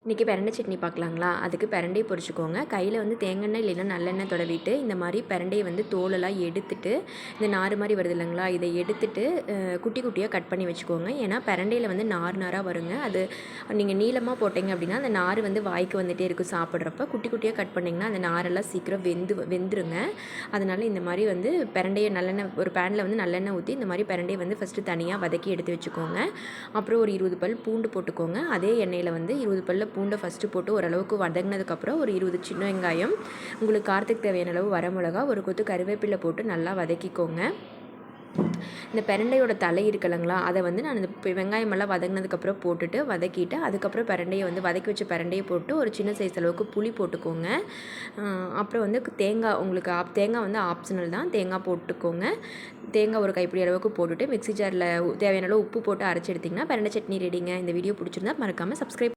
இன்றைக்கி பிரண்டை சட்னி பார்க்கலாங்களா? அதுக்கு பிரண்டையை பொரிச்சுக்கோங்க. கையில் வந்து தேங்காய் இல்லைன்னா நல்லெண்ணெய் தடவிட்டு இந்த மாதிரி பிரண்டையை வந்து தோலெல்லாம் எடுத்துட்டு, இந்த நார் மாதிரி வருது இல்லைங்களா, இதை எடுத்துட்டு குட்டி குட்டியாக கட் பண்ணி வச்சுக்கோங்க. ஏன்னா பிரண்டையில் வந்து நார் நாராக வருங்க. அது நீங்கள் நீளமாக போட்டிங்க அப்படின்னா அந்த நார் வந்து வாய்க்கு வந்துகிட்டே இருக்கும் சாப்பிட்றப்ப. குட்டி குட்டியாக கட் பண்ணிங்கன்னா அந்த நாரெல்லாம் சீக்கிரம் வெந்துருங்க. அதனால் இந்த மாதிரி வந்து பிரண்டையை நல்லெண்ணெய் ஒரு பேனில் வந்து நல்லெண்ணெய் ஊற்றி இந்த மாதிரி பிரண்டையை வந்து ஃபஸ்ட்டு தனியாக வதக்கி எடுத்து வச்சுக்கோங்க. அப்புறம் ஒரு 20 பல் பூண்டு போட்டுக்கோங்க. அதே எண்ணெயில் வந்து 20 பல்ல பூண்டை ஃபஸ்ட்டு போட்டு ஓரளவுக்கு வதங்கினதுக்கப்புறம் ஒரு 20 சின்ன வெங்காயம், உங்களுக்கு காரத்துக்கு தேவையான அளவு வரமிளகா, ஒரு கொத்து கருவேப்பிலை போட்டு நல்லா வதக்கிக்கோங்க. இந்த பிரண்டையோட தலை இருக்குல்லங்களா, அதை வந்து நான் இந்த வெங்காயமெல்லாம் வதங்கினதுக்கப்புறம் போட்டுட்டு வதக்கிட்டு அதுக்கப்புறம் பிரண்டையை வந்து வதக்கி வச்ச பிரண்டையை போட்டு ஒரு சின்ன சைஸ் அளவுக்கு புளி போட்டுக்கோங்க. அப்புறம் வந்து தேங்காய், உங்களுக்கு தேங்காய் வந்து ஆப்ஷனல் தான், தேங்காய் போட்டுக்கோங்க. தேங்காய் ஒரு கைப்பிடி அளவுக்கு போட்டுட்டு மிக்ஸி ஜாரில் தேவையான அளவு உப்பு போட்டு அரைச்சி எடுத்திங்கன்னா பிரண்டை சட்னி ரெடிங்க. இந்த வீடியோ பிடிச்சிருந்தா மறக்காமல் சப்ஸ்கிரைப்